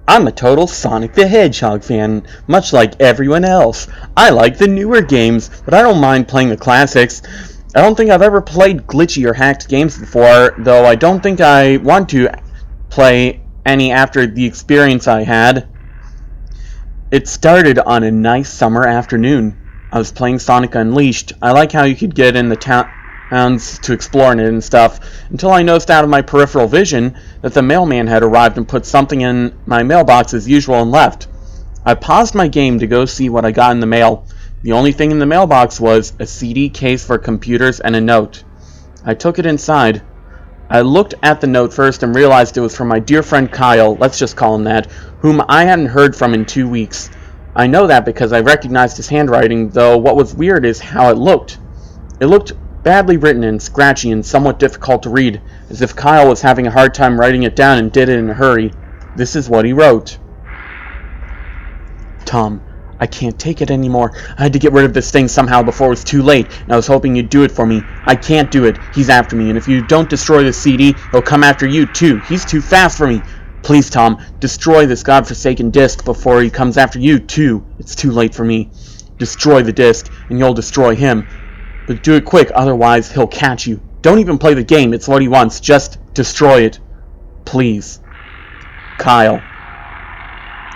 I'm a total Sonic the Hedgehog fan, much like everyone else. I like the newer games, but I don't mind playing the classics. I don't think I've ever played glitchy or hacked games before, though I don't think I want to play any after the experience I had. It started on a nice summer afternoon. I was playing Sonic Unleashed. I like how you could get in the towns to explore in it and stuff, until I noticed out of my peripheral vision that the mailman had arrived and put something in my mailbox as usual and left. I paused my game to go see what I got in the mail. The only thing in the mailbox was a CD case for computers and a note. I took it inside. I looked at the note first and realized it was from my dear friend Kyle, let's just call him that, whom I hadn't heard from in 2 weeks. I know that because I recognized his handwriting, though what was weird is how it looked. It looked badly written and scratchy and somewhat difficult to read, as if Kyle was having a hard time writing it down and did it in a hurry. This is what he wrote. Tom, I can't take it anymore. I had to get rid of this thing somehow before it was too late, and I was hoping you'd do it for me. I can't do it. He's after me, and if you don't destroy this CD, he'll come after you too. He's too fast for me. Please, Tom, destroy this godforsaken disc before he comes after you too. It's too late for me. Destroy the disc, and you'll destroy him. But do it quick, otherwise he'll catch you. Don't even play the game, it's what he wants. Just destroy it. Please. Kyle.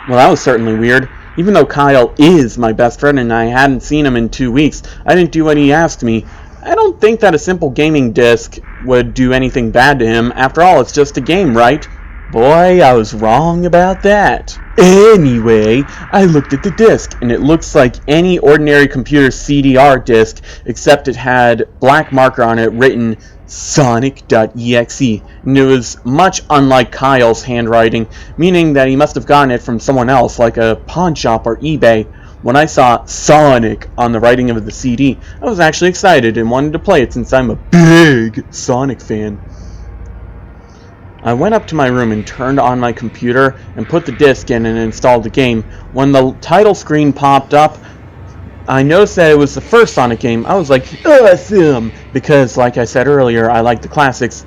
Well, that was certainly weird. Even though Kyle is my best friend and I hadn't seen him in 2 weeks, I didn't do what he asked me. I don't think that a simple gaming disc would do anything bad to him. After all, it's just a game, right? Boy, I was wrong about that. Anyway, I looked at the disc, and it looks like any ordinary computer CDR disc, except it had black marker on it written Sonic.exe, and it was much unlike Kyle's handwriting, meaning that he must have gotten it from someone else, like a pawn shop or eBay. When I saw Sonic on the writing of the CD, I was actually excited and wanted to play it since I'm a big Sonic fan. I went up to my room and turned on my computer and put the disc in and installed the game. When the title screen popped up, I noticed that it was the first Sonic game. I was like, awesome! Because, like I said earlier, I like the classics.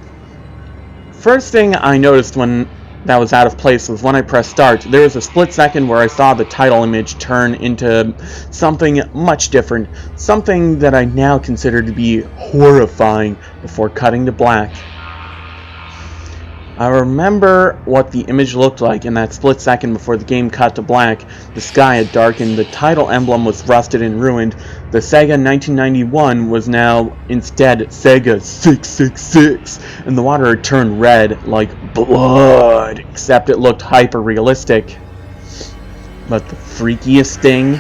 First thing I noticed when that was out of place was when I pressed start. There was a split second where I saw the title image turn into something much different. Something that I now consider to be horrifying before cutting to black. I remember what the image looked like in that split second before the game cut to black. The sky had darkened, the title emblem was rusted and ruined. The Sega 1991 was now instead Sega 666, and the water had turned red like blood, except it looked hyper-realistic. But the freakiest thing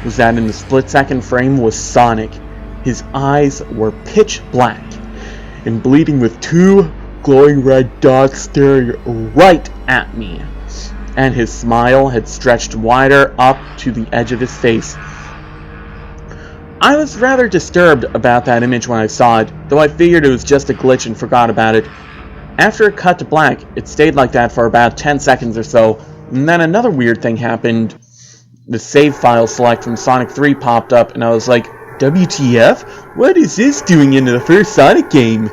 was that in the split-second frame was Sonic. His eyes were pitch black and bleeding with two glowing red dots staring right at me, and his smile had stretched wider up to the edge of his face. I was rather disturbed about that image when I saw it, though I figured it was just a glitch and forgot about it. After it cut to black, it stayed like that for about 10 seconds or so, and then another weird thing happened. The save file select from Sonic 3 popped up, and I was like, WTF? What is this doing into the first Sonic game?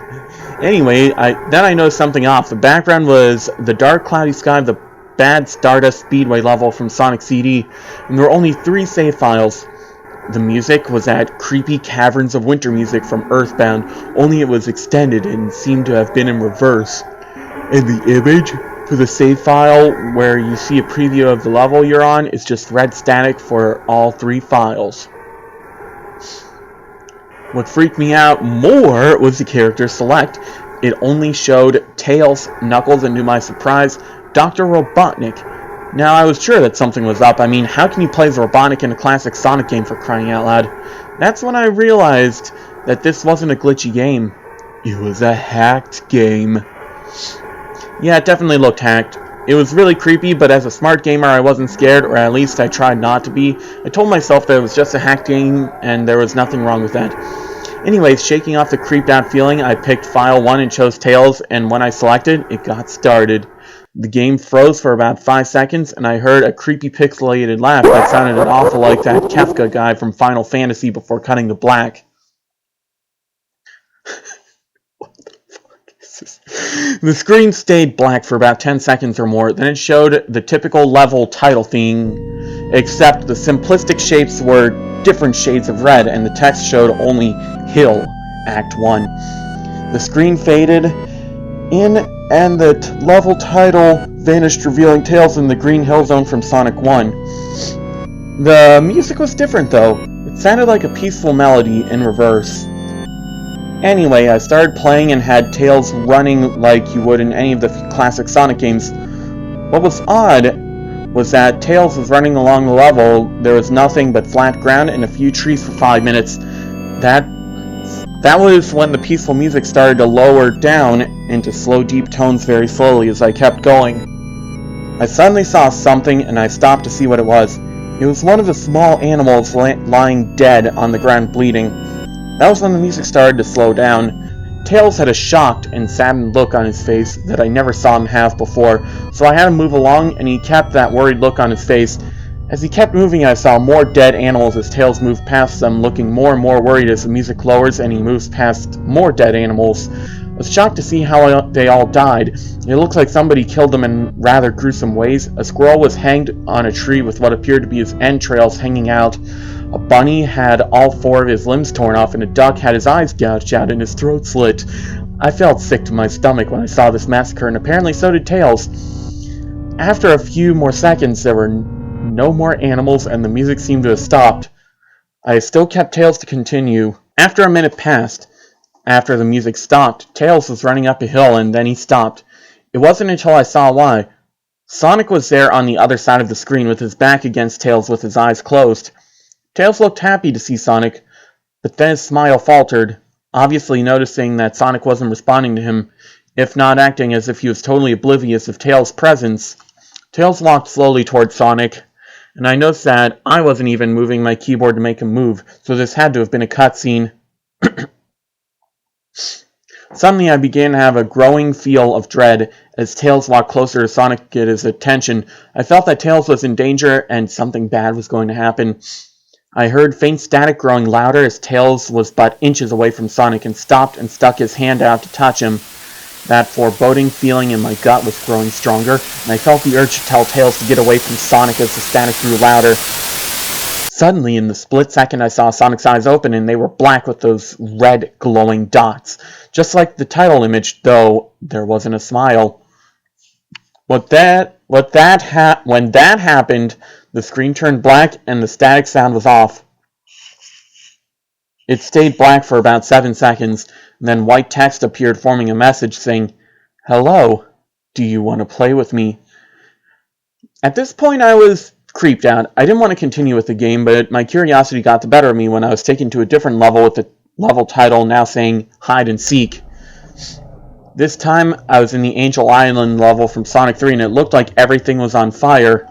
Anyway, then I noticed something off. The background was the dark cloudy sky of the bad Stardust Speedway level from Sonic CD, and there were only 3 save files. The music was that creepy Caverns of Winter music from Earthbound, only it was extended and seemed to have been in reverse. And the image for the save file where you see a preview of the level you're on is just red static for all 3 files. What freaked me out more was the character select. It only showed Tails, Knuckles, and to my surprise, Dr. Robotnik. Now, I was sure that something was up. I mean, how can you play as Robotnik in a classic Sonic game, for crying out loud? That's when I realized that this wasn't a glitchy game. It was a hacked game. Yeah, it definitely looked hacked. It was really creepy, but as a smart gamer, I wasn't scared, or at least I tried not to be. I told myself that it was just a hacked game, and there was nothing wrong with that. Anyways, shaking off the creeped out feeling, I picked File 1 and chose Tails, and when I selected, it got started. The game froze for about 5 seconds, and I heard a creepy pixelated laugh that sounded an awful like that Kefka guy from Final Fantasy before cutting to black. What the fuck is The screen stayed black for about 10 seconds or more, then it showed the typical level title theme, except the simplistic shapes were different shades of red, and the text showed only Hill, Act 1. The screen faded in, and the level title vanished, revealing Tails in the green hill zone from Sonic 1. The music was different, though. It sounded like a peaceful melody in reverse. Anyway, I started playing and had Tails running like you would in any of the classic Sonic games. What was odd was that Tails was running along the level. There was nothing but flat ground and a few trees for 5 minutes. That was when the peaceful music started to lower down into slow, deep tones very slowly as I kept going. I suddenly saw something and I stopped to see what it was. It was one of the small animals lying dead on the ground bleeding. That was when the music started to slow down. Tails had a shocked and saddened look on his face that I never saw him have before, so I had to move along, and he kept that worried look on his face. As he kept moving, I saw more dead animals as Tails moved past them, looking more and more worried as the music lowers and he moves past more dead animals. I was shocked to see how they all died. It looked like somebody killed them in rather gruesome ways. A squirrel was hanged on a tree with what appeared to be his entrails hanging out. A bunny had all 4 of his limbs torn off, and a duck had his eyes gouged out and his throat slit. I felt sick to my stomach when I saw this massacre, and apparently so did Tails. After a few more seconds, there were no more animals, and the music seemed to have stopped. I still kept Tails to continue. After a minute passed, after the music stopped, Tails was running up a hill, and then he stopped. It wasn't until I saw why. Sonic was there on the other side of the screen with his back against Tails with his eyes closed. Tails looked happy to see Sonic, but then his smile faltered, obviously noticing that Sonic wasn't responding to him, if not acting as if he was totally oblivious of Tails' presence. Tails walked slowly towards Sonic, and I noticed that I wasn't even moving my keyboard to make him move, so this had to have been a cutscene. Suddenly I began to have a growing feel of dread as Tails walked closer to Sonic to get his attention. I felt that Tails was in danger and something bad was going to happen. I heard faint static growing louder as Tails was but inches away from Sonic and stopped and stuck his hand out to touch him. That foreboding feeling in my gut was growing stronger, and I felt the urge to tell Tails to get away from Sonic as the static grew louder. Suddenly, in the split second, I saw Sonic's eyes open, and they were black with those red glowing dots. Just like the title image, though there wasn't a smile. When that happened, the screen turned black and the static sound was off. It stayed black for about 7 seconds, and then white text appeared forming a message saying, "Hello, do you want to play with me?" At this point I was creeped out. I didn't want to continue with the game, but my curiosity got the better of me when I was taken to a different level with the level title now saying Hide and Seek. This time I was in the Angel Island level from Sonic 3 and it looked like everything was on fire.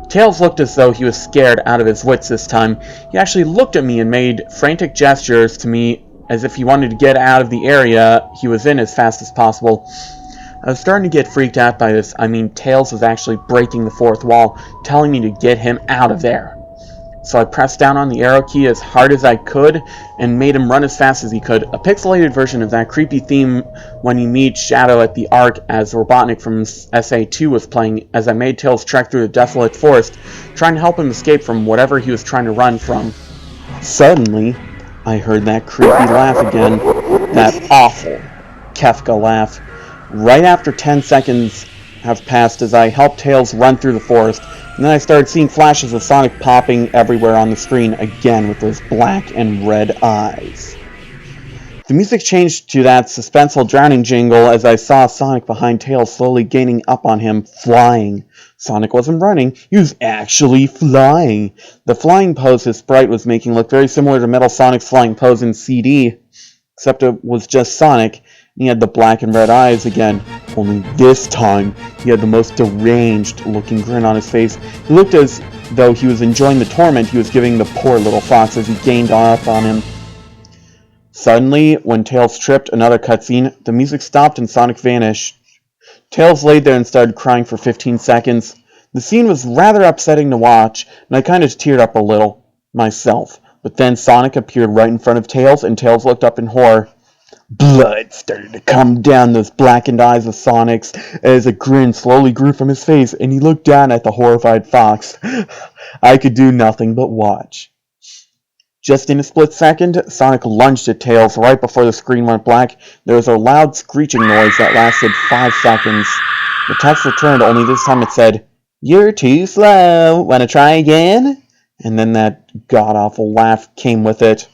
Tails looked as though he was scared out of his wits this time. He actually looked at me and made frantic gestures to me as if he wanted to get out of the area he was in as fast as possible. I was starting to get freaked out by this. I mean, Tails was actually breaking the fourth wall, telling me to get him out of there. So I pressed down on the arrow key as hard as I could and made him run as fast as he could. A pixelated version of that creepy theme when you meet Shadow at the Ark as Robotnik from SA2 was playing as I made Tails trek through the desolate forest, trying to help him escape from whatever he was trying to run from. Suddenly, I heard that creepy laugh again, that awful Kefka laugh. Right after 10 seconds have passed as I helped Tails run through the forest, and then I started seeing flashes of Sonic popping everywhere on the screen again with those black and red eyes. The music changed to that suspenseful drowning jingle as I saw Sonic behind Tails slowly gaining up on him, flying. Sonic wasn't running, he was actually flying. The flying pose his sprite was making looked very similar to Metal Sonic's flying pose in CD, except it was just Sonic. He had the black and red eyes again, only this time he had the most deranged looking grin on his face. He looked as though he was enjoying the torment he was giving the poor little fox as he gained up on him. Suddenly, when Tails tripped, another cutscene, the music stopped and Sonic vanished. Tails laid there and started crying for 15 seconds. The scene was rather upsetting to watch, and I kind of teared up a little, myself. But then Sonic appeared right in front of Tails, and Tails looked up in horror. Blood started to come down those blackened eyes of Sonic's as a grin slowly grew from his face, and he looked down at the horrified fox. I could do nothing but watch. Just in a split second, Sonic lunged at Tails right before the screen went black. There was a loud screeching noise that lasted 5 seconds. The text returned, only this time it said, "You're too slow. Wanna try again?" And then that god-awful laugh came with it.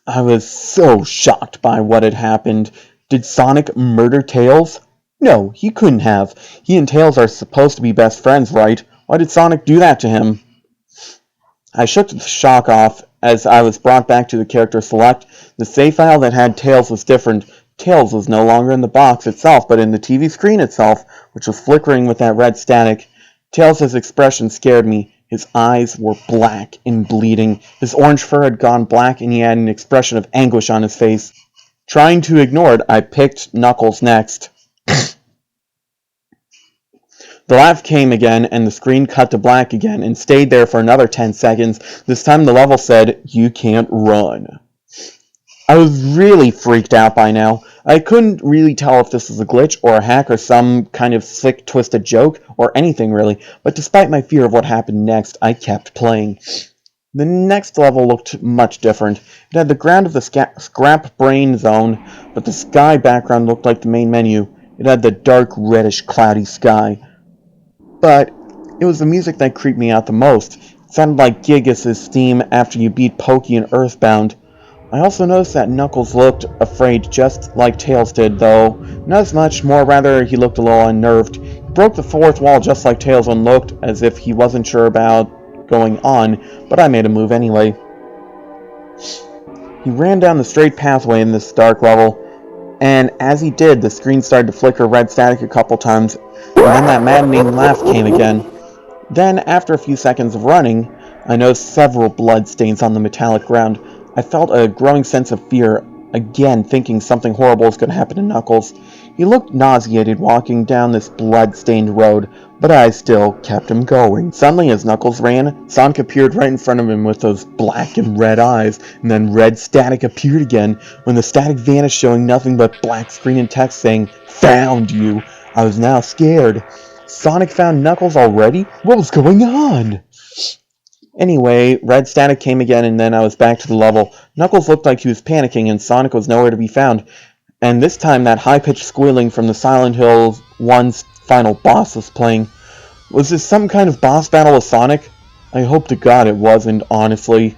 I was so shocked by what had happened. Did Sonic murder Tails? No, he couldn't have. He and Tails are supposed to be best friends, right? Why did Sonic do that to him? I shook the shock off as I was brought back to the character select. The save file that had Tails was different. Tails was no longer in the box itself, but in the TV screen itself, which was flickering with that red static. Tails' expression scared me. His eyes were black and bleeding. His orange fur had gone black, and he had an expression of anguish on his face. Trying to ignore it, I picked Knuckles next. The laugh came again, and the screen cut to black again, and stayed there for another 10 seconds. This time the level said, "You can't run." I was really freaked out by now. I couldn't really tell if this was a glitch or a hack or some kind of sick, twisted joke or anything really, but despite my fear of what happened next, I kept playing. The next level looked much different. It had the ground of the scrap brain zone, but the sky background looked like the main menu. It had the dark, reddish, cloudy sky. But it was the music that creeped me out the most. It sounded like Gigas' theme after you beat Pokey in Earthbound. I also noticed that Knuckles looked afraid just like Tails did, though not as much, more rather he looked a little unnerved. He broke the fourth wall just like Tails and looked as if he wasn't sure about going on, but I made a move anyway. He ran down the straight pathway in this dark level, and as he did, the screen started to flicker red static a couple times, and then that maddening laugh came again. Then, after a few seconds of running, I noticed several blood stains on the metallic ground. I felt a growing sense of fear, again thinking something horrible was going to happen to Knuckles. He looked nauseated walking down this blood-stained road, but I still kept him going. Suddenly, as Knuckles ran, Sonic appeared right in front of him with those black and red eyes, and then red static appeared again. When the static vanished, showing nothing but black screen and text saying, "Found you." I was now scared. Sonic found Knuckles already? What was going on? Anyway, red static came again, and then I was back to the level. Knuckles looked like he was panicking, and Sonic was nowhere to be found. And this time, that high-pitched squealing from the Silent Hill 1's final boss was playing. Was this some kind of boss battle with Sonic? I hope to God it wasn't, honestly.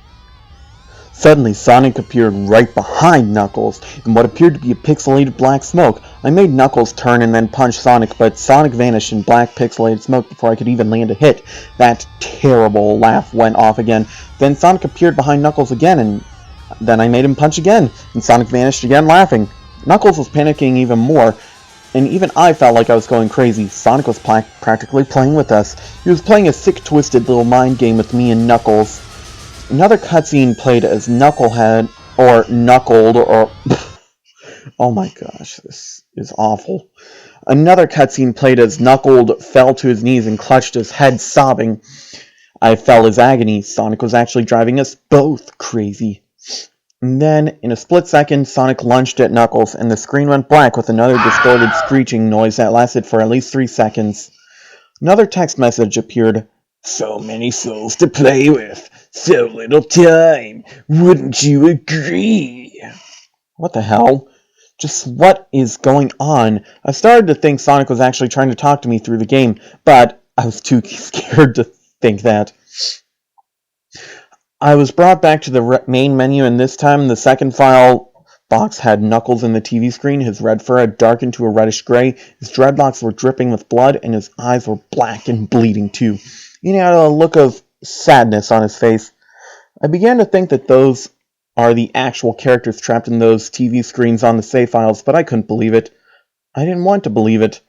Suddenly, Sonic appeared right behind Knuckles, in what appeared to be a pixelated black smoke. I made Knuckles turn and then punch Sonic, but Sonic vanished in black pixelated smoke before I could even land a hit. That terrible laugh went off again. Then Sonic appeared behind Knuckles again, and then I made him punch again, and Sonic vanished again, laughing. Knuckles was panicking even more, and even I felt like I was going crazy. Sonic was practically playing with us. He was playing a sick, twisted little mind game with me and Knuckles. Another cutscene played as Knucklehead, or Knuckled, or... oh my gosh, this is awful. Another cutscene played as Knuckled fell to his knees and clutched his head, sobbing. I felt his agony. Sonic was actually driving us both crazy. And then, in a split second, Sonic lunged at Knuckles, and the screen went black with another distorted screeching noise that lasted for at least 3 seconds. Another text message appeared. "So many souls to play with, so little time, wouldn't you agree?" What the hell? Just what is going on? I started to think Sonic was actually trying to talk to me through the game, but I was too scared to think that. I was brought back to the main menu, and this time the second file box had Knuckles in the TV screen. His red fur had darkened to a reddish gray, his dreadlocks were dripping with blood, and his eyes were black and bleeding too. He had a look of sadness on his face. I began to think that those are the actual characters trapped in those TV screens on the save files, but I couldn't believe it. I didn't want to believe it.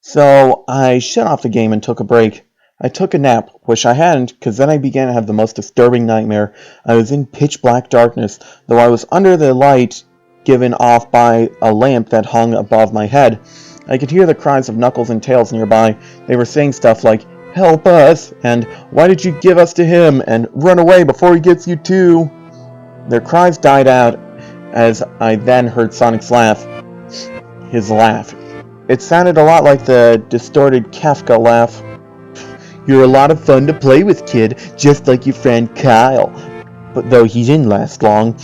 So I shut off the game and took a break. I took a nap, wish I hadn't, because then I began to have the most disturbing nightmare. I was in pitch black darkness, though I was under the light given off by a lamp that hung above my head. I could hear the cries of Knuckles and Tails nearby. They were saying stuff like, "Help us," and "Why did you give us to him?" and "Run away before he gets you too." Their cries died out as I then heard Sonic's laugh. His laugh. It sounded a lot like the distorted Kafka laugh. You're a lot of fun to play with, kid, just like your friend Kyle. But though he didn't last long.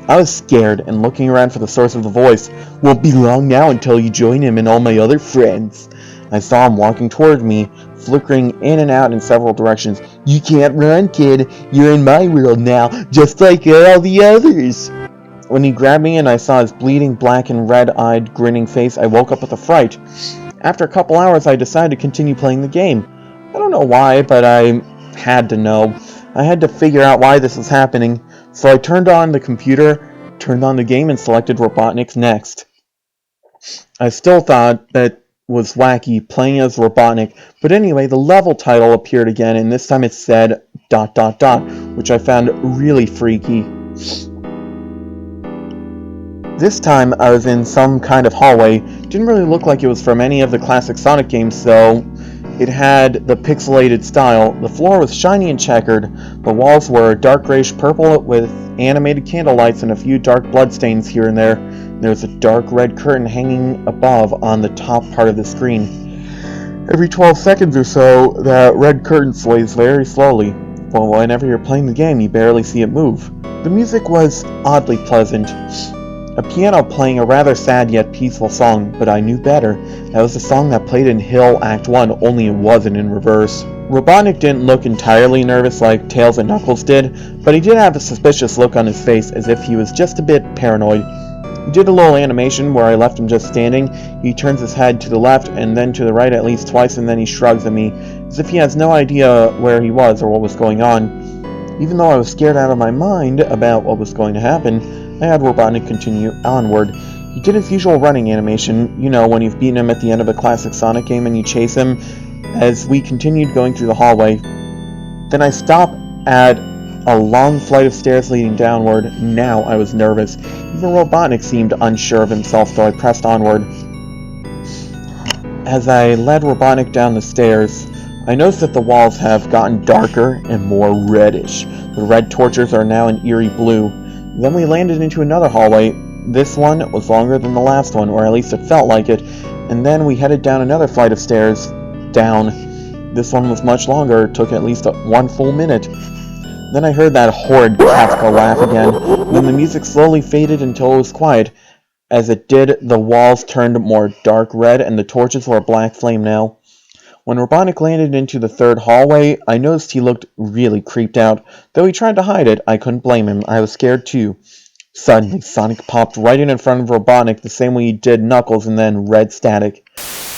I was scared and looking around for the source of the voice. Won't be long now until you join him and all my other friends. I saw him walking toward me, flickering in and out in several directions. You can't run, kid. You're in my world now, just like all the others. When he grabbed me and I saw his bleeding, black and red-eyed, grinning face, I woke up with a fright. After a couple hours, I decided to continue playing the game. I don't know why, but I had to know. I had to figure out why this was happening, so I turned on the computer, turned on the game, and selected Robotnik's next. I still thought that was wacky, playing as Robotnik, but anyway, the level title appeared again, and this time it said ... which I found really freaky. This time I was in some kind of hallway. Didn't really look like it was from any of the classic Sonic games, though. It had the pixelated style. The floor was shiny and checkered. The walls were dark grayish purple with animated candle lights and a few dark bloodstains here and there. There was a dark red curtain hanging above on the top part of the screen. Every 12 seconds or so, that red curtain sways very slowly. But whenever you're playing the game, you barely see it move. The music was oddly pleasant. A piano playing a rather sad yet peaceful song, but I knew better. That was the song that played in Hill Act 1, only it wasn't in reverse. Robotnik didn't look entirely nervous like Tails and Knuckles did, but he did have a suspicious look on his face as if he was just a bit paranoid. He did a little animation where I left him just standing. He turns his head to the left and then to the right at least twice, and then he shrugs at me, as if he has no idea where he was or what was going on. Even though I was scared out of my mind about what was going to happen, I had Robotnik continue onward. He did his usual running animation, you know, when you've beaten him at the end of a classic Sonic game and you chase him, as we continued going through the hallway. Then I stopped at a long flight of stairs leading downward. Now I was nervous. Even Robotnik seemed unsure of himself, so I pressed onward. As I led Robotnik down the stairs, I noticed that the walls have gotten darker and more reddish. The red torches are now an eerie blue. Then we landed into another hallway. This one was longer than the last one, or at least it felt like it. And then we headed down another flight of stairs. Down. This one was much longer. It took at least 1 full minute. Then I heard that horrid Kafka laugh again. Then the music slowly faded until it was quiet. As it did, the walls turned more dark red and the torches were a black flame now. When Robotnik landed into the third hallway, I noticed he looked really creeped out. Though he tried to hide it, I couldn't blame him. I was scared too. Suddenly, Sonic popped right in front of Robotnik the same way he did Knuckles, and then red static.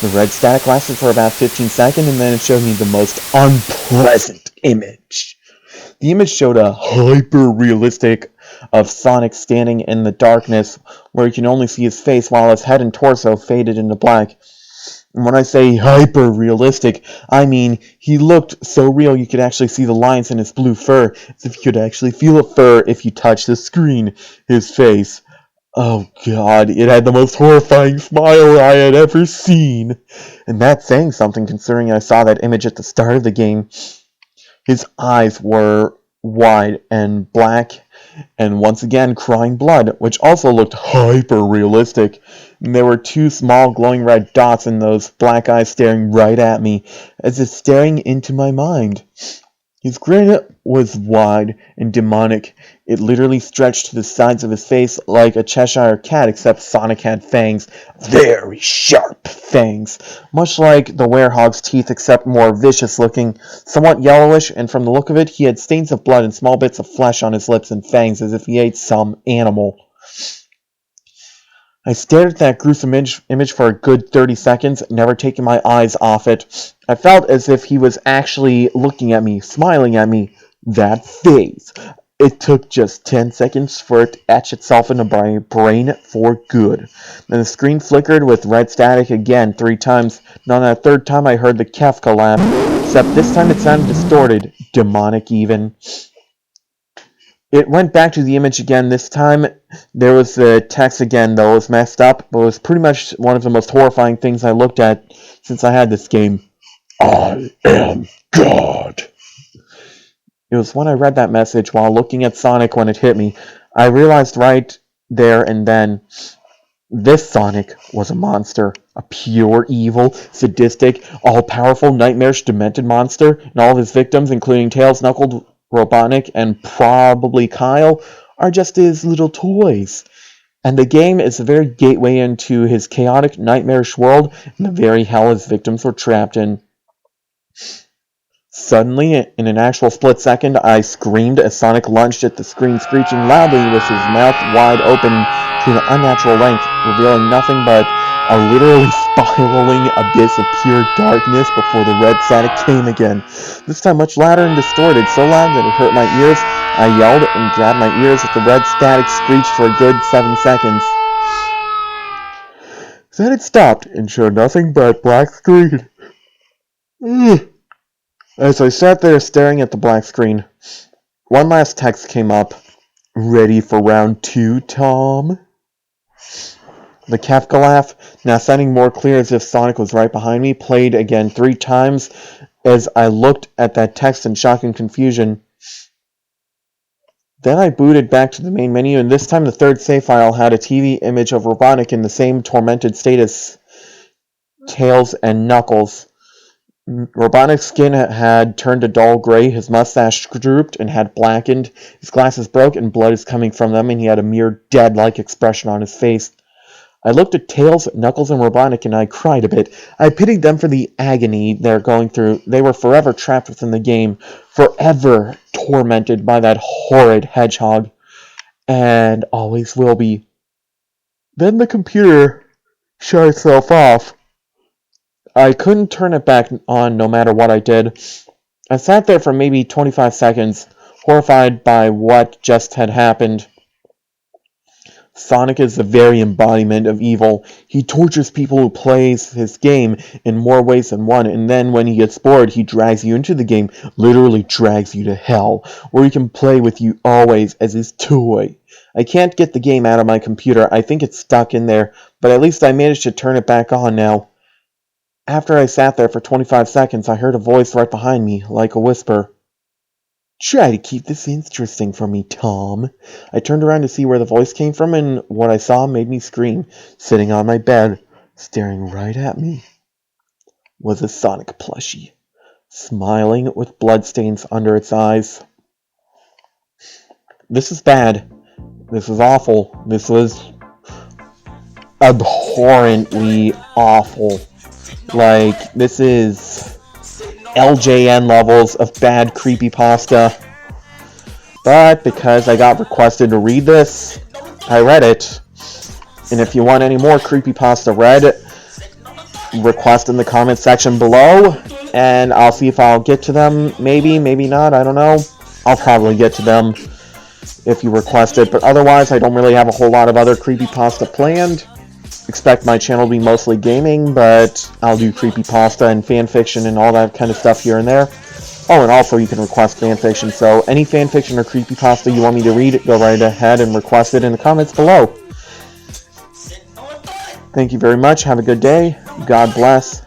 The red static lasted for about 15 seconds, and then it showed me the most unpleasant image. The image showed a hyper-realistic of Sonic standing in the darkness, where you can only see his face while his head and torso faded into black. And when I say hyper-realistic, I mean he looked so real you could actually see the lines in his blue fur, as if you could actually feel a fur if you touched the screen. His face. Oh god, it had the most horrifying smile I had ever seen. And that's saying something considering I saw that image at the start of the game. His eyes were wide and black, and once again crying blood, which also looked hyper-realistic. And there were 2 small glowing red dots in those black eyes staring right at me, as if staring into my mind. His grin was wide and demonic. It literally stretched to the sides of his face like a Cheshire cat, except Sonic had fangs. Very sharp fangs. Much like the werehog's teeth, except more vicious looking, somewhat yellowish, and from the look of it, he had stains of blood and small bits of flesh on his lips and fangs, as if he ate some animal. I stared at that gruesome image for a good 30 seconds, never taking my eyes off it. I felt as if he was actually looking at me, smiling at me. That face. It took just 10 seconds for it to etch itself into my brain for good. Then the screen flickered with red static again 3 times, and on that 3rd time I heard the Kafka laugh, except this time it sounded distorted, demonic even. It went back to the image again. This time there was the text again, though it was messed up, but it was pretty much one of the most horrifying things I looked at since I had this game. I am God. It was when I read that message while looking at Sonic when it hit me. I realized right there and then, this Sonic was a monster. A pure evil, sadistic, all-powerful, nightmarish, demented monster, and all of his victims, including Tails, Knuckles, Robotnik, and probably Kyle, are just his little toys. And the game is the very gateway into his chaotic, nightmarish world, and the very hell his victims were trapped in. Suddenly, in an actual split second, I screamed as Sonic lunged at the screen, screeching loudly with his mouth wide open to an unnatural length, revealing nothing but a literally spiraling abyss of pure darkness before the red static came again. This time much louder and distorted, so loud that it hurt my ears. I yelled and grabbed my ears as the red static screeched for a good 7 seconds. Then it stopped and showed nothing but black screen. As I sat there staring at the black screen, one last text came up. Ready for round 2, Tom? The Kafka laugh, now sounding more clear as if Sonic was right behind me, played again 3 times as I looked at that text in shock and confusion. Then I booted back to the main menu, and this time the third save file had a TV image of Robotnik in the same tormented state as Tails and Knuckles. Robotnik's skin had turned a dull gray, his mustache drooped and had blackened, his glasses broke and blood is coming from them, and he had a mere dead-like expression on his face. I looked at Tails, Knuckles, and Robotnik, and I cried a bit. I pitied them for the agony they're going through. They were forever trapped within the game, forever tormented by that horrid hedgehog, and always will be. Then the computer shut itself off. I couldn't turn it back on no matter what I did. I sat there for maybe 25 seconds, horrified by what just had happened. Sonic is the very embodiment of evil. He tortures people who plays his game in more ways than one, and then when he gets bored, he drags you into the game, literally drags you to hell, where he can play with you always as his toy. I can't get the game out of my computer. I think it's stuck in there, but at least I managed to turn it back on now. After I sat there for 25 seconds, I heard a voice right behind me, like a whisper. Try to keep this interesting for me, Tom. I turned around to see where the voice came from, and what I saw made me scream. Sitting on my bed, staring right at me, was a Sonic plushie, smiling with bloodstains under its eyes. This is bad. This is awful. This was abhorrently awful. Like, this is LJN levels of bad creepypasta. But because I got requested to read this, I read it. And if you want any more creepypasta read, request in the comment section below, and I'll see if I'll get to them. Maybe, maybe not, I don't know. I'll probably get to them if you request it, but otherwise I don't really have a whole lot of other creepypasta planned. Expect my channel to be mostly gaming, but I'll do creepypasta and fanfiction and all that kind of stuff here and there. Oh, and also you can request fanfiction, so any fanfiction or creepypasta you want me to read, go right ahead and request it in the comments below. Thank you very much, have a good day, God bless,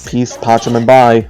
peace, pacham, and bye.